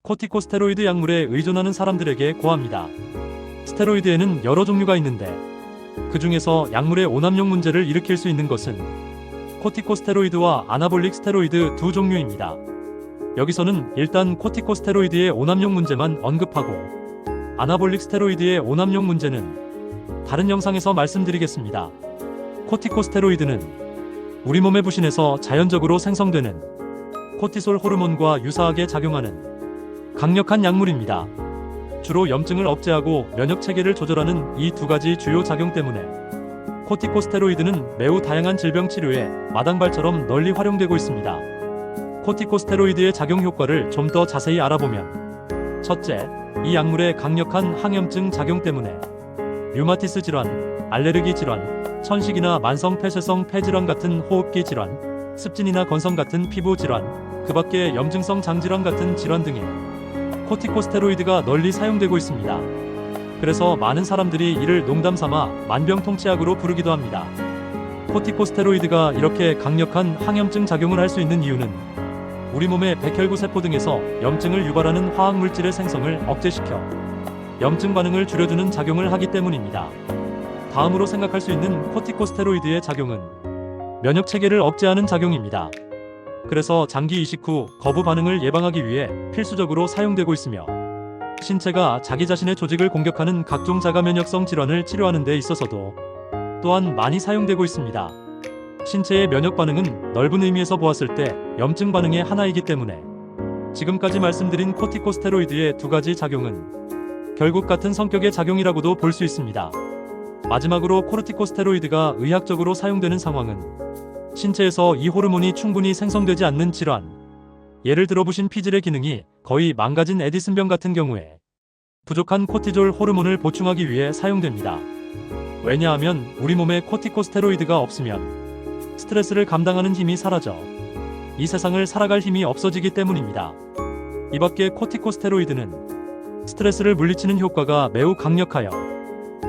코티코스테로이드 약물에 의존하는 사람들에게 고합니다. 스테로이드에는 여러 종류가 있는데 그 중에서 약물의 오남용 문제를 일으킬 수 있는 것은 코티코스테로이드와 아나볼릭 스테로이드 두 종류입니다. 여기서는 일단 코티코스테로이드의 오남용 문제만 언급하고 아나볼릭 스테로이드의 오남용 문제는 다른 영상에서 말씀드리겠습니다. 코티코스테로이드는 우리 몸의 부신에서 자연적으로 생성되는 코티솔 호르몬과 유사하게 작용하는 강력한 약물입니다. 주로 염증을 억제하고 면역 체계를 조절하는 이 두 가지 주요 작용 때문에 코티코스테로이드는 매우 다양한 질병 치료에 마당발처럼 널리 활용되고 있습니다. 코티코스테로이드의 작용 효과를 좀 더 자세히 알아보면 첫째, 이 약물의 강력한 항염증 작용 때문에 류마티스 질환, 알레르기 질환, 천식이나 만성 폐쇄성 폐질환 같은 호흡기 질환, 습진이나 건성 같은 피부 질환, 그 밖에 염증성 장질환 같은 질환 등에 코티코스테로이드가 널리 사용되고 있습니다. 그래서 많은 사람들이 이를 농담삼아 만병통치약으로 부르기도 합니다. 코티코스테로이드가 이렇게 강력한 항염증 작용을 할 수 있는 이유는 우리 몸의 백혈구 세포 등에서 염증을 유발하는 화학물질의 생성을 억제시켜 염증 반응을 줄여주는 작용을 하기 때문입니다. 다음으로 생각할 수 있는 코티코스테로이드의 작용은 면역 체계를 억제하는 작용입니다. 그래서 장기 이식 후 거부 반응을 예방하기 위해 필수적으로 사용되고 있으며 신체가 자기 자신의 조직을 공격하는 각종 자가면역성 질환을 치료하는 데 있어서도 또한 많이 사용되고 있습니다. 신체의 면역 반응은 넓은 의미에서 보았을 때 염증 반응의 하나이기 때문에 지금까지 말씀드린 코티코스테로이드의 두 가지 작용은 결국 같은 성격의 작용이라고도 볼 수 있습니다. 마지막으로 코르티코스테로이드가 의학적으로 사용되는 상황은 신체에서 이 호르몬이 충분히 생성되지 않는 질환, 예를 들어 부신 피질의 기능이 거의 망가진 에디슨병 같은 경우에 부족한 코티졸 호르몬을 보충하기 위해 사용됩니다. 왜냐하면 우리 몸에 코티코스테로이드가 없으면 스트레스를 감당하는 힘이 사라져 이 세상을 살아갈 힘이 없어지기 때문입니다. 이 밖에 코티코스테로이드는 스트레스를 물리치는 효과가 매우 강력하여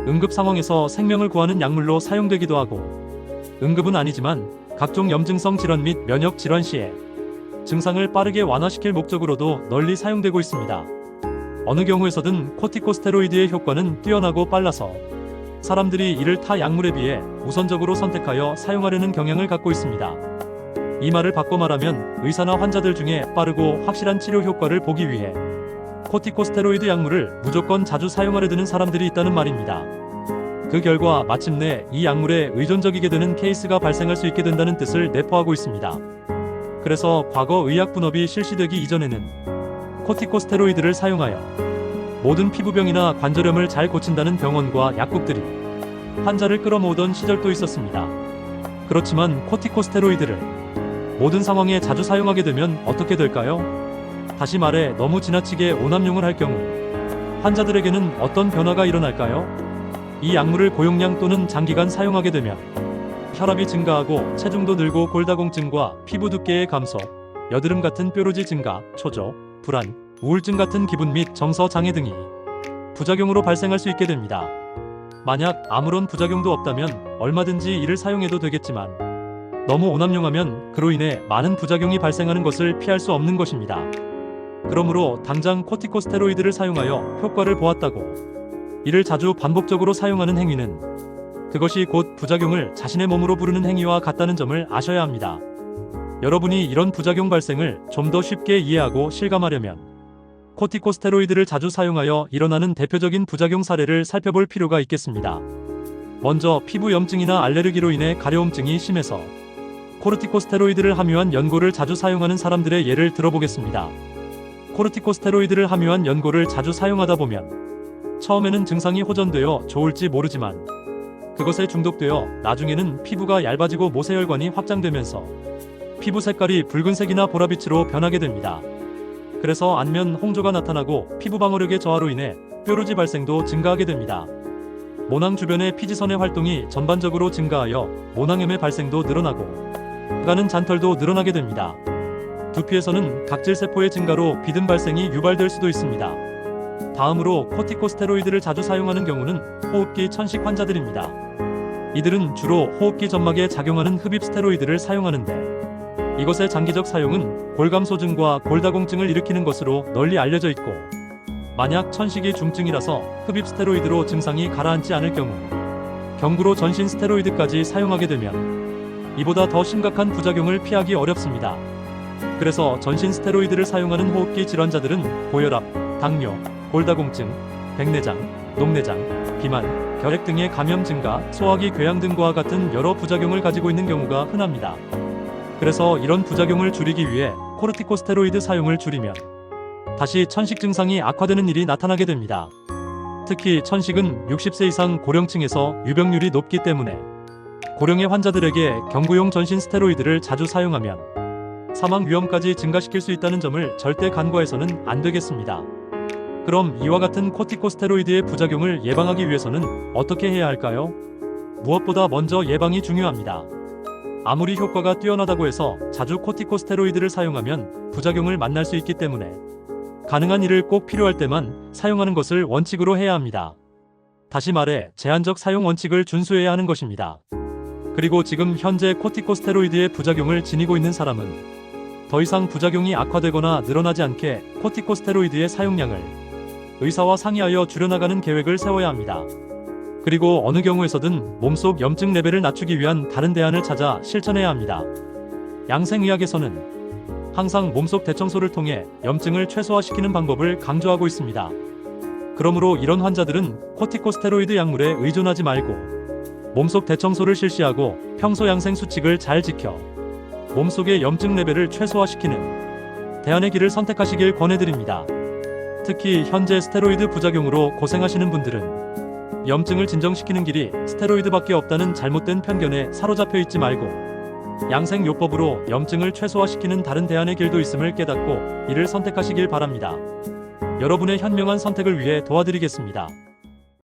응급 상황에서 생명을 구하는 약물로 사용되기도 하고 응급은 아니지만 각종 염증성 질환 및 면역 질환 시에 증상을 빠르게 완화시킬 목적으로도 널리 사용되고 있습니다. 어느 경우에서든 코티코스테로이드의 효과는 뛰어나고 빨라서 사람들이 이를 타 약물에 비해 우선적으로 선택하여 사용하려는 경향을 갖고 있습니다. 이 말을 바꿔 말하면 의사나 환자들 중에 빠르고 확실한 치료 효과를 보기 위해 코티코스테로이드 약물을 무조건 자주 사용하려 드는 사람들이 있다는 말입니다. 그 결과 마침내 이 약물에 의존적이게 되는 케이스가 발생할 수 있게 된다는 뜻을 내포하고 있습니다. 그래서 과거 의약분업이 실시되기 이전에는 코티코스테로이드를 사용하여 모든 피부병이나 관절염을 잘 고친다는 병원과 약국들이 환자를 끌어모으던 시절도 있었습니다. 그렇지만 코티코스테로이드를 모든 상황에 자주 사용하게 되면 어떻게 될까요? 다시 말해 너무 지나치게 오남용을 할 경우 환자들에게는 어떤 변화가 일어날까요? 이 약물을 고용량 또는 장기간 사용하게 되면 혈압이 증가하고 체중도 늘고 골다공증과 피부 두께의 감소, 여드름 같은 뾰루지 증가, 초조, 불안, 우울증 같은 기분 및 정서 장애 등이 부작용으로 발생할 수 있게 됩니다. 만약 아무런 부작용도 없다면 얼마든지 이를 사용해도 되겠지만 너무 오남용하면 그로 인해 많은 부작용이 발생하는 것을 피할 수 없는 것입니다. 그러므로 당장 코티코스테로이드를 사용하여 효과를 보았다고 이를 자주 반복적으로 사용하는 행위는 그것이 곧 부작용을 자신의 몸으로 부르는 행위와 같다는 점을 아셔야 합니다. 여러분이 이런 부작용 발생을 좀 더 쉽게 이해하고 실감하려면 코티코스테로이드를 자주 사용하여 일어나는 대표적인 부작용 사례를 살펴볼 필요가 있겠습니다. 먼저 피부 염증이나 알레르기로 인해 가려움증이 심해서 코르티코스테로이드를 함유한 연고를 자주 사용하는 사람들의 예를 들어보겠습니다. 코르티코스테로이드를 함유한 연고를 자주 사용하다 보면 처음에는 증상이 호전되어 좋을지 모르지만 그것에 중독되어 나중에는 피부가 얇아지고 모세혈관이 확장되면서 피부 색깔이 붉은색이나 보라빛으로 변하게 됩니다. 그래서 안면 홍조가 나타나고 피부 방어력의 저하로 인해 뾰루지 발생도 증가하게 됩니다. 모낭 주변의 피지선의 활동이 전반적으로 증가하여 모낭염의 발생도 늘어나고 가는 잔털도 늘어나게 됩니다. 두피에서는 각질세포의 증가로 비듬 발생이 유발될 수도 있습니다. 다음으로 코티코스테로이드를 자주 사용하는 경우는 호흡기 천식 환자들입니다. 이들은 주로 호흡기 점막에 작용하는 흡입 스테로이드를 사용하는데 이것의 장기적 사용은 골감소증과 골다공증을 일으키는 것으로 널리 알려져 있고, 만약 천식이 중증이라서 흡입 스테로이드로 증상이 가라앉지 않을 경우 경구로 전신 스테로이드까지 사용하게 되면 이보다 더 심각한 부작용을 피하기 어렵습니다. 그래서 전신 스테로이드를 사용하는 호흡기 질환자들은 고혈압, 당뇨, 골다공증, 백내장, 녹내장, 비만, 결핵 등의 감염 증가, 소화기 궤양 등과 같은 여러 부작용을 가지고 있는 경우가 흔합니다. 그래서 이런 부작용을 줄이기 위해 코르티코스테로이드 사용을 줄이면 다시 천식 증상이 악화되는 일이 나타나게 됩니다. 특히 천식은 60세 이상 고령층에서 유병률이 높기 때문에 고령의 환자들에게 경구용 전신 스테로이드를 자주 사용하면 사망 위험까지 증가시킬 수 있다는 점을 절대 간과해서는 안 되겠습니다. 그럼 이와 같은 코티코스테로이드의 부작용을 예방하기 위해서는 어떻게 해야 할까요? 무엇보다 먼저 예방이 중요합니다. 아무리 효과가 뛰어나다고 해서 자주 코티코스테로이드를 사용하면 부작용을 만날 수 있기 때문에 가능한 일을 꼭 필요할 때만 사용하는 것을 원칙으로 해야 합니다. 다시 말해 제한적 사용 원칙을 준수해야 하는 것입니다. 그리고 지금 현재 코티코스테로이드의 부작용을 지니고 있는 사람은 더 이상 부작용이 악화되거나 늘어나지 않게 코티코스테로이드의 사용량을 의사와 상의하여 줄여나가는 계획을 세워야 합니다. 그리고 어느 경우에서든 몸속 염증 레벨을 낮추기 위한 다른 대안을 찾아 실천해야 합니다. 양생의학에서는 항상 몸속 대청소를 통해 염증을 최소화시키는 방법을 강조하고 있습니다. 그러므로 이런 환자들은 코티코스테로이드 약물에 의존하지 말고 몸속 대청소를 실시하고 평소 양생 수칙을 잘 지켜 몸속의 염증 레벨을 최소화시키는 대안의 길을 선택하시길 권해드립니다. 특히 현재 스테로이드 부작용으로 고생하시는 분들은 염증을 진정시키는 길이 스테로이드밖에 없다는 잘못된 편견에 사로잡혀 있지 말고 양생요법으로 염증을 최소화시키는 다른 대안의 길도 있음을 깨닫고 이를 선택하시길 바랍니다. 여러분의 현명한 선택을 위해 도와드리겠습니다.